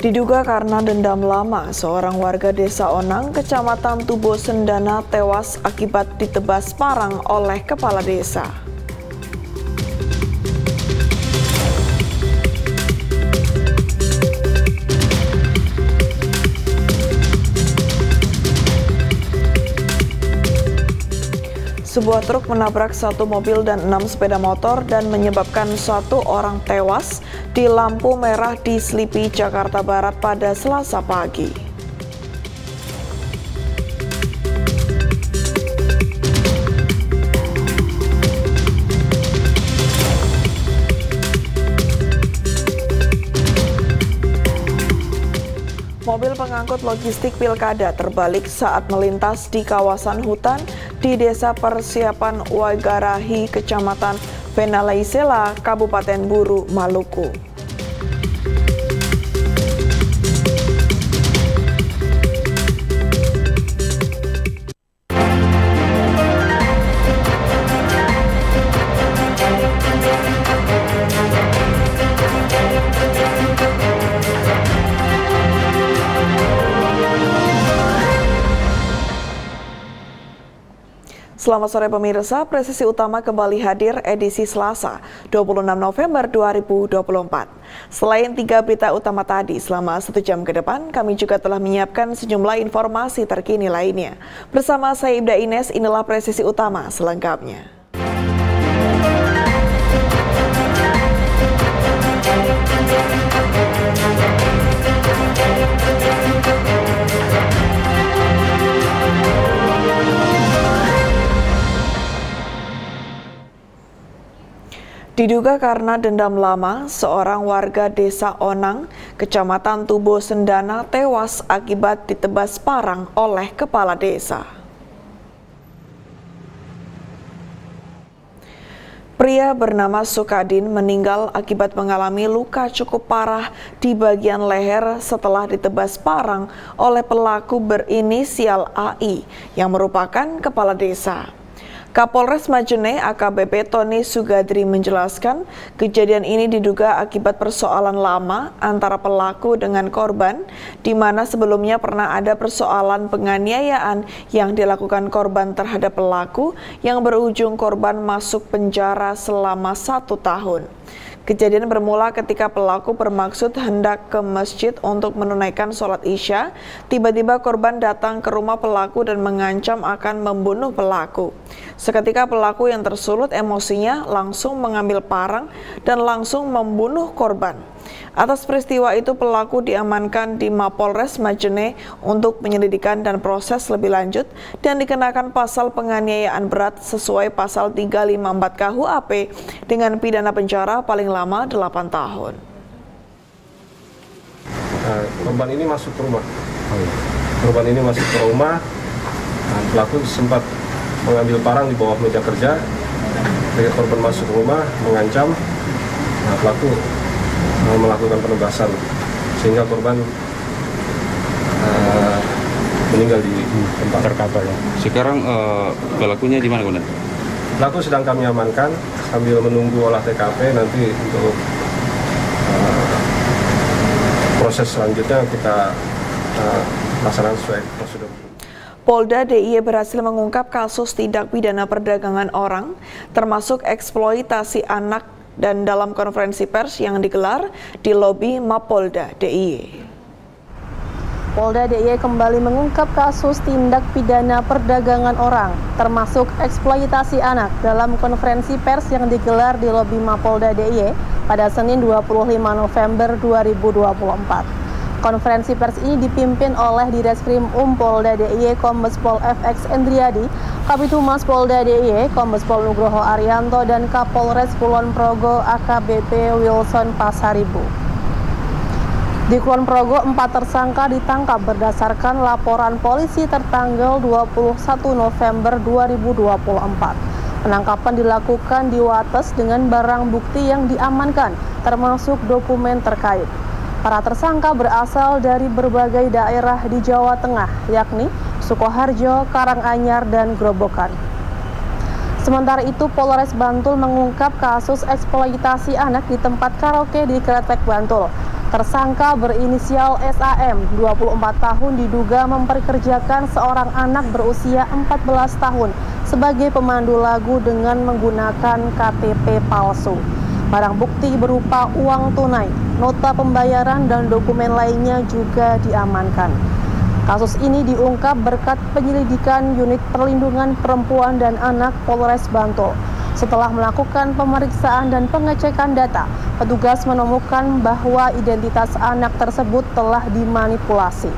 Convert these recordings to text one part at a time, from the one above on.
Diduga karena dendam lama, seorang warga desa Onang, kecamatan Tubo Sendana tewas akibat ditebas parang oleh kepala desa. Sebuah truk menabrak satu mobil dan 6 sepeda motor dan menyebabkan satu orang tewas di lampu merah di Slipi, Jakarta Barat pada Selasa pagi. Mobil pengangkut logistik pilkada terbalik saat melintas di kawasan hutan di Desa Persiapan Wagarahi, Kecamatan Venalaisela, Kabupaten Buru, Maluku. Selamat sore pemirsa, Presisi Utama kembali hadir edisi Selasa, 26 November 2024. Selain 3 berita utama tadi, selama 1 jam ke depan, kami juga telah menyiapkan sejumlah informasi terkini lainnya. Bersama saya Ibda Ines, inilah Presisi Utama selengkapnya. Diduga karena dendam lama, seorang warga desa Onang, Kecamatan Tubo Sendana tewas akibat ditebas parang oleh kepala desa. Pria bernama Sukadin meninggal akibat mengalami luka cukup parah di bagian leher setelah ditebas parang oleh pelaku berinisial AI yang merupakan kepala desa. Kapolres Majene AKBP Tony Sugadri menjelaskan kejadian ini diduga akibat persoalan lama antara pelaku dengan korban, di mana sebelumnya pernah ada persoalan penganiayaan yang dilakukan korban terhadap pelaku yang berujung korban masuk penjara selama 1 tahun. Kejadian bermula ketika pelaku bermaksud hendak ke masjid untuk menunaikan sholat Isya. Tiba-tiba korban datang ke rumah pelaku dan mengancam akan membunuh pelaku. Seketika pelaku yang tersulut emosinya langsung mengambil parang dan langsung membunuh korban. Atas peristiwa itu pelaku diamankan di Mapolres Majene untuk penyelidikan dan proses lebih lanjut dan dikenakan pasal penganiayaan berat sesuai pasal 354 KUHP dengan pidana penjara paling lama 8 tahun. Korban ini masuk ke rumah. Korban ini masuk ke rumah. Pelaku sempat mengambil parang di bawah meja kerja. Ketika korban masuk ke rumah mengancam, pelaku melakukan penebasan sehingga korban meninggal di tempat terkapar. Ya. Sekarang pelakunya di mana, Bunda? Pelaku sedang kami amankan sambil menunggu olah TKP. Nanti untuk proses selanjutnya kita laksanakan sesuai prosedur. Polda DIY berhasil mengungkap kasus tindak pidana perdagangan orang, termasuk eksploitasi anak, dan dalam konferensi pers yang digelar di lobi Mapolda DIY. Polda DIY kembali mengungkap kasus tindak pidana perdagangan orang, termasuk eksploitasi anak dalam konferensi pers yang digelar di lobi Mapolda DIY pada Senin 25 November 2024. Konferensi pers ini dipimpin oleh Direskrim Polda DIY Kombes Pol FX Endriadi, Kabid Humas Polda DIY Kombes Pol Nugroho Arianto, dan Kapolres Kulon Progo AKBP Wilson Pasaribu. Di Kulon Progo, 4 tersangka ditangkap berdasarkan laporan polisi tertanggal 21 November 2024. Penangkapan dilakukan di Wates dengan barang bukti yang diamankan, termasuk dokumen terkait. Para tersangka berasal dari berbagai daerah di Jawa Tengah, yakni Sukoharjo, Karanganyar, dan Grobogan. Sementara itu, Polres Bantul mengungkap kasus eksploitasi anak di tempat karaoke di Kretek, Bantul. Tersangka berinisial SAM, 24 tahun, diduga memperkerjakan seorang anak berusia 14 tahun sebagai pemandu lagu dengan menggunakan KTP palsu. Barang bukti berupa uang tunai, nota pembayaran, dan dokumen lainnya juga diamankan. Kasus ini diungkap berkat penyelidikan Unit Perlindungan Perempuan dan Anak Polres Bantul. Setelah melakukan pemeriksaan dan pengecekan data, petugas menemukan bahwa identitas anak tersebut telah dimanipulasi.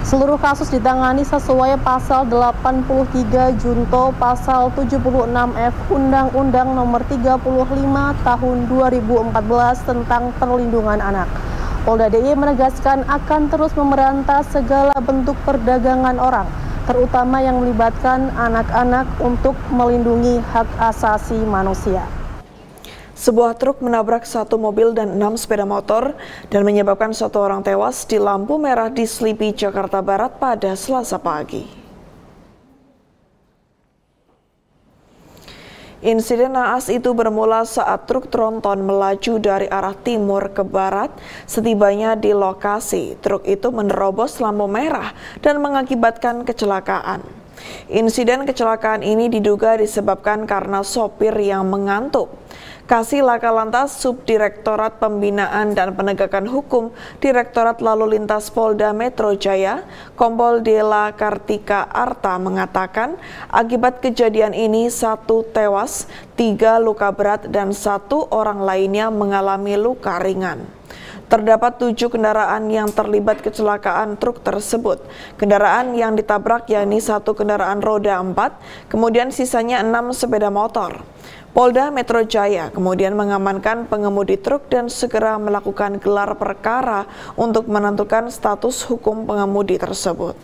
Seluruh kasus ditangani sesuai Pasal 83 Junto Pasal 76F Undang-Undang Nomor 35 Tahun 2014 tentang Perlindungan Anak. Polda DIY menegaskan akan terus memberantas segala bentuk perdagangan orang, terutama yang melibatkan anak-anak, untuk melindungi hak asasi manusia. Sebuah truk menabrak satu mobil dan 6 sepeda motor dan menyebabkan satu orang tewas di lampu merah di Slipi, Jakarta Barat pada Selasa pagi. Insiden naas itu bermula saat truk tronton melaju dari arah timur ke barat. Setibanya di lokasi, truk itu menerobos lampu merah dan mengakibatkan kecelakaan. Insiden kecelakaan ini diduga disebabkan karena sopir yang mengantuk. Kasih Laka Lantas Subdirektorat Pembinaan dan Penegakan Hukum Direktorat Lalu Lintas Polda Metro Jaya, Kompol Dela Kartika Arta mengatakan akibat kejadian ini 1 tewas, 3 luka berat dan 1 orang lainnya mengalami luka ringan. Terdapat 7 kendaraan yang terlibat kecelakaan truk tersebut. Kendaraan yang ditabrak yakni 1 kendaraan roda 4, kemudian sisanya 6 sepeda motor. Polda Metro Jaya kemudian mengamankan pengemudi truk dan segera melakukan gelar perkara untuk menentukan status hukum pengemudi tersebut.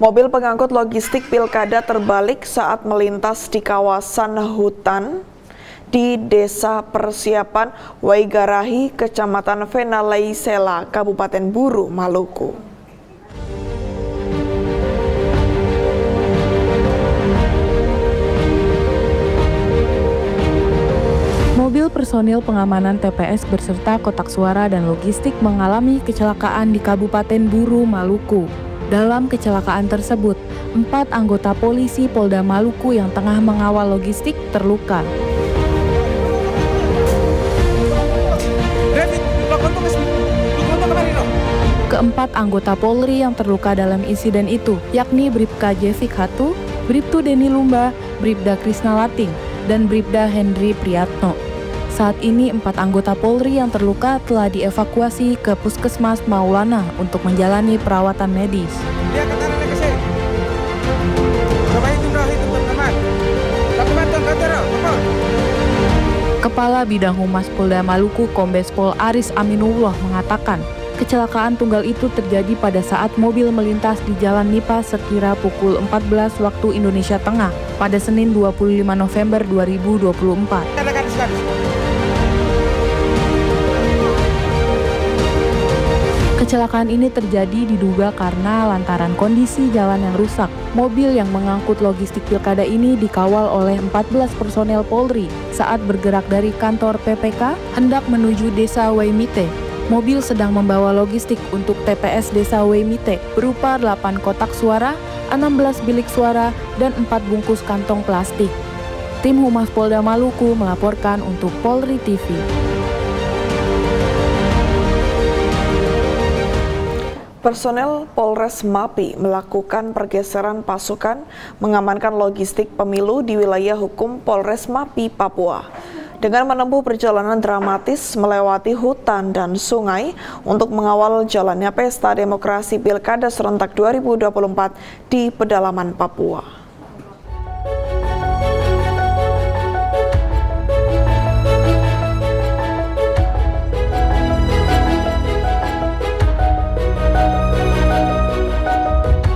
Mobil pengangkut logistik pilkada terbalik saat melintas di kawasan hutan di Desa Persiapan Waigarahi, Kecamatan Venalaisela, Kabupaten Buru, Maluku. Mobil personil pengamanan TPS beserta kotak suara dan logistik mengalami kecelakaan di Kabupaten Buru, Maluku. Dalam kecelakaan tersebut, 4 anggota polisi Polda Maluku yang tengah mengawal logistik terluka. Keempat anggota Polri yang terluka dalam insiden itu, yakni Bribka Jefik Hatu, Bribtu Deni Lumba, Bribda Krisna Lating, dan Bribda Hendri Priyatno. Saat ini 4 anggota Polri yang terluka telah dievakuasi ke Puskesmas Maulana untuk menjalani perawatan medis. Kepala Bidang Humas Polda Maluku Kombes Pol Aris Aminullah mengatakan, kecelakaan tunggal itu terjadi pada saat mobil melintas di Jalan Nipa sekira pukul 14 waktu Indonesia Tengah pada Senin 25 November 2024. Kecelakaan ini terjadi diduga karena lantaran kondisi jalan yang rusak. Mobil yang mengangkut logistik pilkada ini dikawal oleh 14 personel Polri saat bergerak dari kantor PPK hendak menuju Desa Waimite. Mobil sedang membawa logistik untuk TPS Desa Waimite berupa 8 kotak suara, 16 bilik suara, dan 4 bungkus kantong plastik. Tim Humas Polda Maluku melaporkan untuk Polri TV. Personel Polres Mapi melakukan pergeseran pasukan mengamankan logistik pemilu di wilayah hukum Polres Mapi, Papua. Dengan menempuh perjalanan dramatis melewati hutan dan sungai untuk mengawal jalannya pesta demokrasi Pilkada serentak 2024 di pedalaman Papua.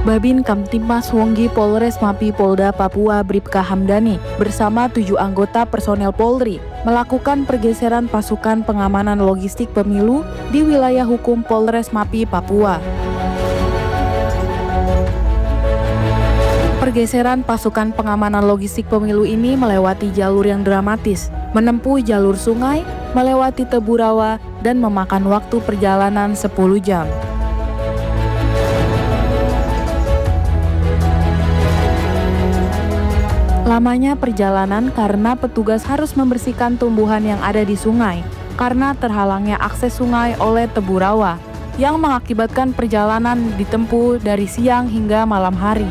Babin Kamtibmas Wonggi Polres Mapi Polda Papua Bribka Hamdani bersama 7 anggota personel Polri melakukan pergeseran pasukan pengamanan logistik pemilu di wilayah hukum Polres Mapi Papua. Pergeseran pasukan pengamanan logistik pemilu ini melewati jalur yang dramatis, menempuh jalur sungai, melewati tebu rawa, dan memakan waktu perjalanan 10 jam. Lamanya perjalanan karena petugas harus membersihkan tumbuhan yang ada di sungai, karena terhalangnya akses sungai oleh tebu rawa, yang mengakibatkan perjalanan ditempuh dari siang hingga malam hari.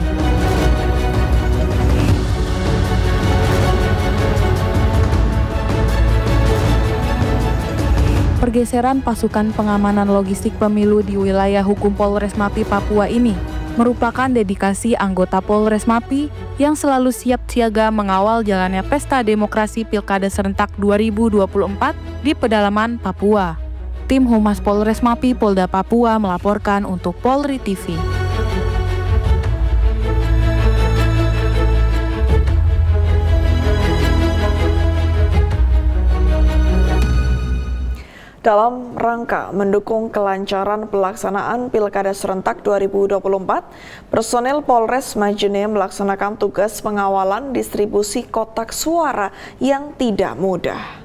Pergeseran pasukan pengamanan logistik pemilu di wilayah hukum Polres Mapi, Papua ini merupakan dedikasi anggota Polres Mapi yang selalu siap siaga mengawal jalannya pesta demokrasi Pilkada serentak 2024 di pedalaman Papua. Tim Humas Polres Mapi Polda Papua melaporkan untuk Polri TV. Dalam rangka mendukung kelancaran pelaksanaan Pilkada serentak 2024, personel Polres Majene melaksanakan tugas pengawalan distribusi kotak suara yang tidak mudah.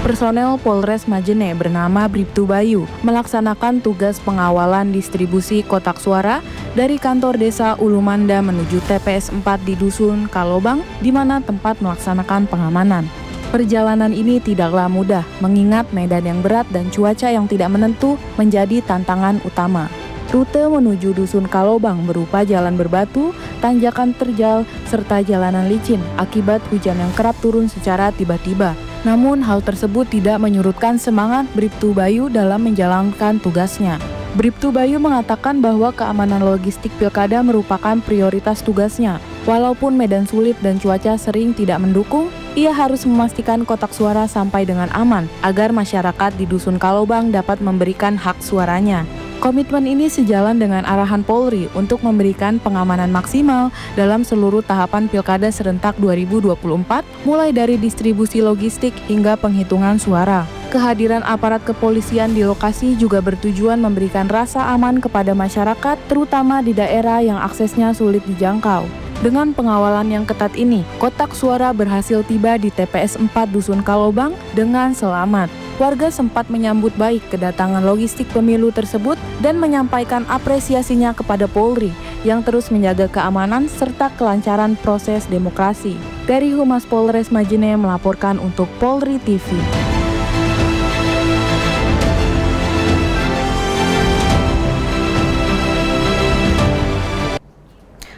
Personel Polres Majene bernama Bribtu Bayu melaksanakan tugas pengawalan distribusi kotak suara dari kantor desa Ulumanda menuju TPS 4 di Dusun Kalobang, di mana tempat melaksanakan pengamanan. Perjalanan ini tidaklah mudah, mengingat medan yang berat dan cuaca yang tidak menentu menjadi tantangan utama. Rute menuju Dusun Kalobang berupa jalan berbatu, tanjakan terjal, serta jalanan licin akibat hujan yang kerap turun secara tiba-tiba. Namun hal tersebut tidak menyurutkan semangat Bribtu Bayu dalam menjalankan tugasnya. Bribtu Bayu mengatakan bahwa keamanan logistik pilkada merupakan prioritas tugasnya. Walaupun medan sulit dan cuaca sering tidak mendukung, ia harus memastikan kotak suara sampai dengan aman agar masyarakat di Dusun Kalobang dapat memberikan hak suaranya. Komitmen ini sejalan dengan arahan Polri untuk memberikan pengamanan maksimal dalam seluruh tahapan Pilkada serentak 2024, mulai dari distribusi logistik hingga penghitungan suara. Kehadiran aparat kepolisian di lokasi juga bertujuan memberikan rasa aman kepada masyarakat, terutama di daerah yang aksesnya sulit dijangkau. Dengan pengawalan yang ketat ini, kotak suara berhasil tiba di TPS 4 Dusun Kalobang dengan selamat. Warga sempat menyambut baik kedatangan logistik pemilu tersebut dan menyampaikan apresiasinya kepada Polri yang terus menjaga keamanan serta kelancaran proses demokrasi. Dari Humas Polres Majene melaporkan untuk Polri TV.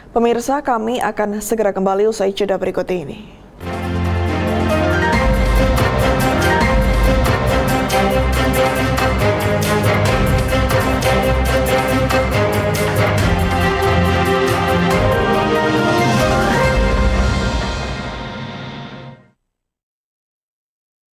Pemirsa, kami akan segera kembali usai jeda berikut ini.